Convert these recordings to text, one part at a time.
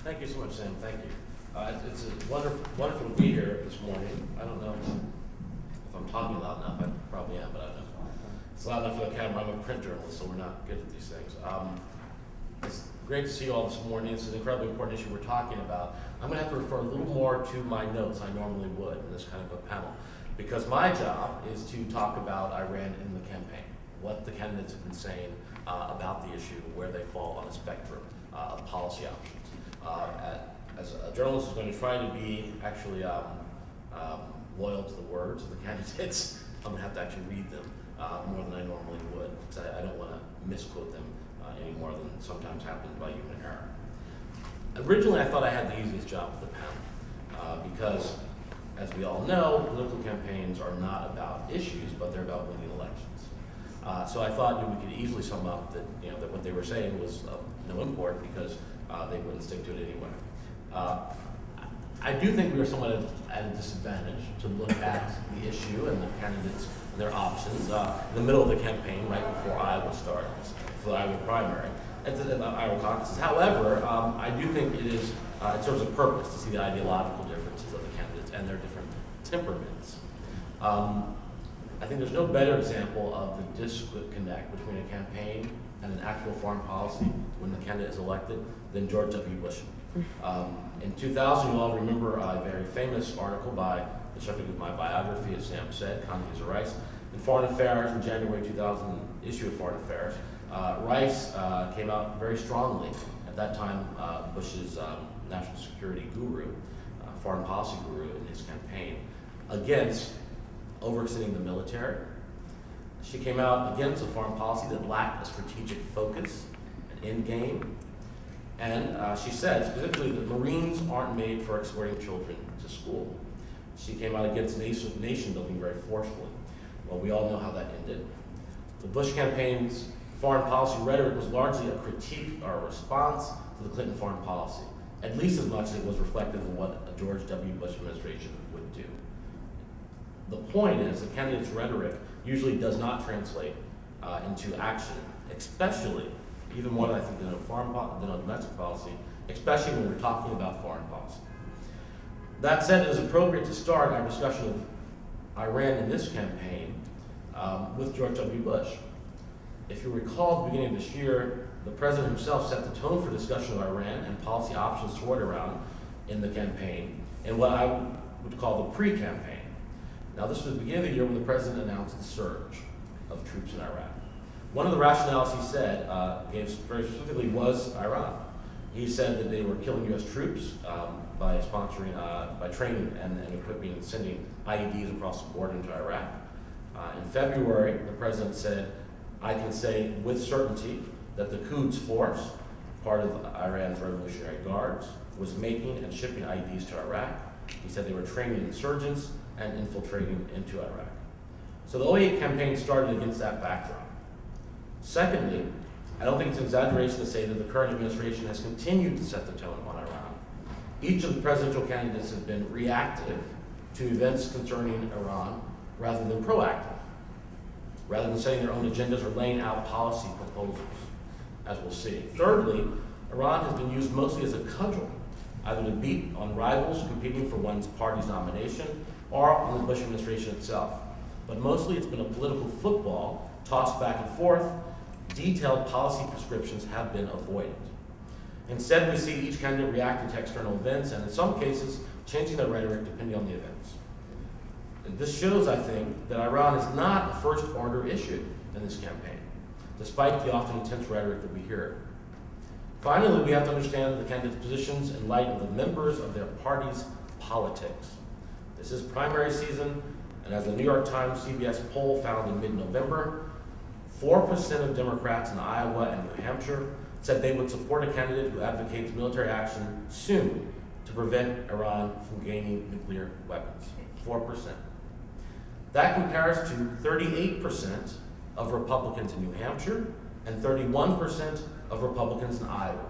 Thank you so much, Sam. Thank you. It's wonderful to be here this morning. I don't know if I'm talking loud enough. I probably am, but I don't know. It's loud enough for the camera. I'm a print journalist, so we're not good at these things. It's great to see you all this morning. It's an incredibly important issue we're talking about. I'm going to have to refer a little more to my notes I normally would in this kind of a panel, because my job is to talk about Iran in the campaign, what the candidates have been saying about the issue, where they fall on a spectrum of policy options. As a journalist who's going to try to be actually loyal to the words of the candidates, I'm going to have to actually read them more than I normally would, because I don't want to misquote them any more than sometimes happens by human error. Originally, I thought I had the easiest job with the panel, because, as we all know, political campaigns are not about issues, but they're about winning elections. So I thought we could easily sum up that, that what they were saying was of no import, because they wouldn't stick to it anyway. I do think we were somewhat at a disadvantage to look at the issue and the candidates and their options in the middle of the campaign, right before Iowa starts, for the Iowa primary, and the Iowa caucuses. However, I do think it serves a purpose to see the ideological differences of the candidates and their different temperaments. I think there's no better example of the disconnect between a campaign and an actual foreign policy when the candidate is elected than George W. Bush. In 2000, you all remember a very famous article by the subject of my biography, as Sam said, Condoleezza Rice, in Foreign Affairs in January 2000 issue of Foreign Affairs. Rice came out very strongly, at that time Bush's national security guru, foreign policy guru in his campaign, against overextending the military. She came out against a foreign policy that lacked a strategic focus, an end game. And she said specifically that Marines aren't made for escorting children to school. She came out against nation building very forcefully. Well, we all know how that ended. The Bush campaign's foreign policy rhetoric was largely a critique or a response to the Clinton foreign policy, at least as much as it was reflective of what a George W. Bush administration would do. The point is, the candidate's rhetoric usually does not translate into action, especially, even more than I think than a domestic policy, especially when we're talking about foreign policy. That said, it is appropriate to start our discussion of Iran in this campaign with George W. Bush. If you recall, at the beginning of this year, the president himself set the tone for discussion of Iran and policy options toward Iran in the campaign, in what I would call the pre-campaign. Now, this was the beginning of the year when the president announced the surge of troops in Iraq. One of the rationales he said, gave very specifically, was Iran. He said that they were killing U.S. troops by sponsoring, by training and equipping and sending IEDs across the border into Iraq. In February, the president said, I can say with certainty that the Quds Force, part of Iran's Revolutionary Guards, was making and shipping IEDs to Iraq. He said they were training insurgents and infiltrating into Iraq. So the 2008 campaign started against that backdrop. Secondly, I don't think it's an exaggeration to say that the current administration has continued to set the tone on Iran. Each of the presidential candidates has been reactive to events concerning Iran rather than proactive, rather than setting their own agendas or laying out policy proposals, as we'll see. Thirdly, Iran has been used mostly as a cudgel, either to beat on rivals competing for one's party's nomination or on the Bush administration itself. But mostly it's been a political football tossed back and forth. Detailed policy prescriptions have been avoided. Instead, we see each candidate reacting to external events and in some cases changing their rhetoric depending on the events. And this shows, I think, that Iran is not a first-order issue in this campaign, despite the often intense rhetoric that we hear. Finally, we have to understand the candidates' positions in light of the members of their party's politics. This is primary season, and as the New York Times CBS poll found in mid-November, 4% of Democrats in Iowa and New Hampshire said they would support a candidate who advocates military action soon to prevent Iran from gaining nuclear weapons. 4%. That compares to 38% of Republicans in New Hampshire and 31% of Republicans in Iowa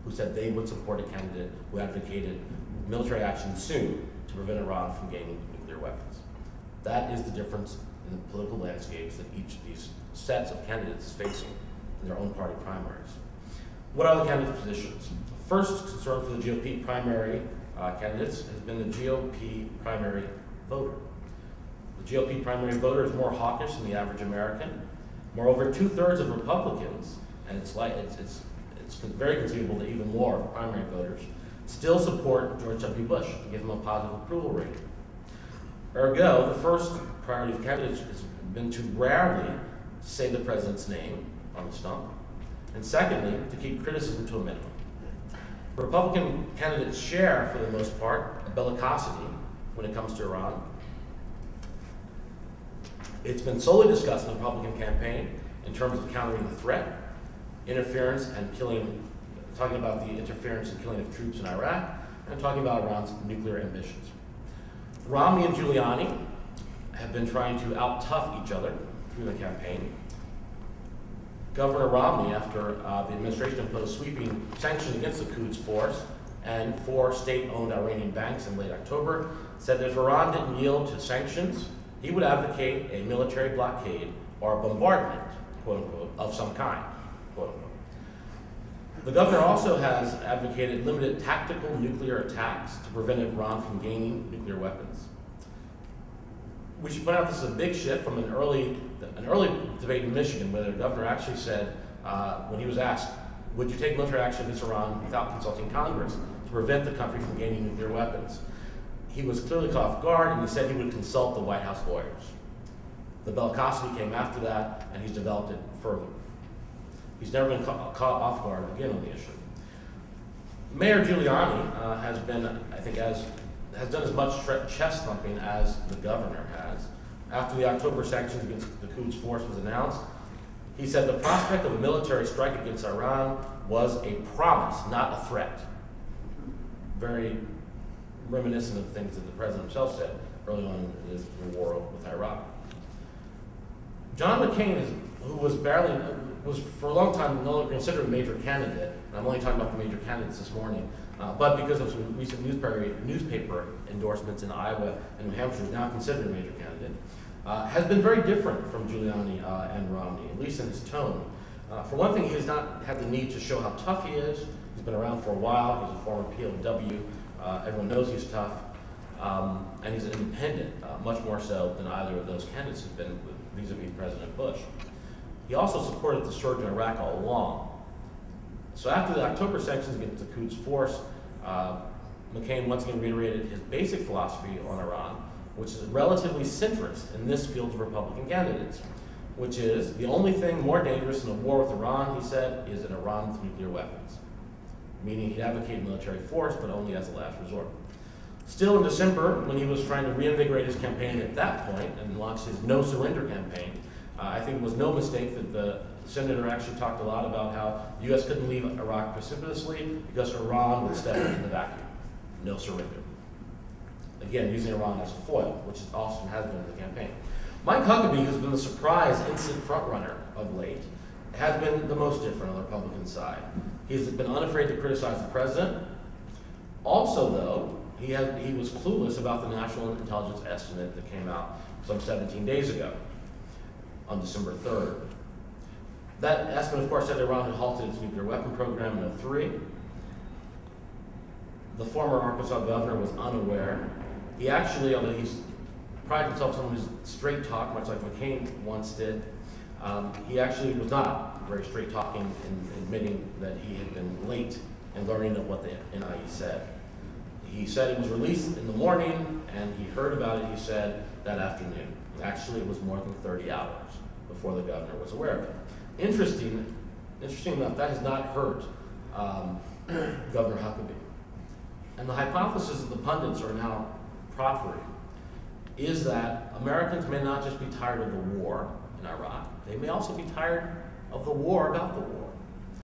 who said they would support a candidate who advocated military action soon to prevent Iran from gaining nuclear weapons. That is the difference in the political landscapes that each of these sets of candidates is facing in their own party primaries. What are the candidates' positions? first concern for the GOP primary candidates has been the GOP primary voter. The GOP primary voter is more hawkish than the average American. Moreover, 2/3 of Republicans, and it's very conceivable that even more of primary voters, still support George W. Bush and give him a positive approval rating. Ergo, the first priority of candidates has been to rarely say the president's name on the stump, and secondly, to keep criticism to a minimum. Republican candidates share, for the most part, a bellicosity when it comes to Iran. It's been solely discussed in the Republican campaign in terms of countering the threat, interference and killing, talking about the interference and killing of troops in Iraq, and talking about Iran's nuclear ambitions. Romney and Giuliani have been trying to out-tough each other through the campaign. Governor Romney, after the administration imposed sweeping sanctions against the Quds Force and 4 state-owned Iranian banks in late October, said that if Iran didn't yield to sanctions, he would advocate a military blockade or a bombardment, quote unquote, of some kind, quote unquote. The governor also has advocated limited tactical nuclear attacks to prevent Iran from gaining nuclear weapons. We should point out this is a big shift from an early debate in Michigan, where the governor actually said, when he was asked, would you take military action against Iran without consulting Congress to prevent the country from gaining nuclear weapons? He was clearly caught off guard, and he said he would consult the White House lawyers. The bellicosity came after that, and he's developed it further. He's never been caught off guard again on the issue. Mayor Giuliani has been, I think, has done as much chest thumping as the governor has. After the October sanctions against the Quds Force was announced, he said the prospect of a military strike against Iran was a promise, not a threat. Very reminiscent of things that the president himself said early on in his war with Iraq. John McCain, who was for a long time no longer considered a major candidate, and I'm only talking about the major candidates this morning, but because of some recent newspaper endorsements in Iowa and New Hampshire, is now considered a major candidate, has been very different from Giuliani and Romney, at least in his tone. For one thing, he has not had the need to show how tough he is. He's been around for a while. He's a former POW. Everyone knows he's tough. And he's independent, much more so than either of those candidates have been vis-a-vis President Bush. He also supported the surge in Iraq all along. So after the October sanctions against the Quds Force, McCain once again reiterated his basic philosophy on Iran, which is relatively centrist in this field of Republican candidates, which is the only thing more dangerous than a war with Iran, he said, is an Iran with nuclear weapons, meaning he'd advocate military force, but only as a last resort. Still in December, when he was trying to reinvigorate his campaign at that point and launch his No Surrender campaign, I think it was no mistake that the senator actually talked a lot about how the U.S. couldn't leave Iraq precipitously because Iran would step in the vacuum. No surrender. Again, using Iran as a foil, which Austin has been in the campaign. Mike Huckabee, who's been the surprise instant frontrunner of late, has been the most different on the Republican side. He's been unafraid to criticize the president. Also, though, he was clueless about the National Intelligence Estimate that came out some 17 days ago on December 3rd. That estimate, of course, said Iran had halted its nuclear weapon program in 2003. The former Arkansas governor was unaware. He actually, although he's prided himself on his straight talk, much like McCain once did, he actually was not very straight talking in admitting that he had been late in learning of what the NIE said. He said it was released in the morning, and he heard about it, he said, that afternoon. Actually, it was more than 30 hours before the governor was aware of it. Interesting enough, that has not hurt Governor Huckabee. And the hypothesis that the pundits are now proffering is that Americans may not just be tired of the war in Iraq, they may also be tired of the war about the war.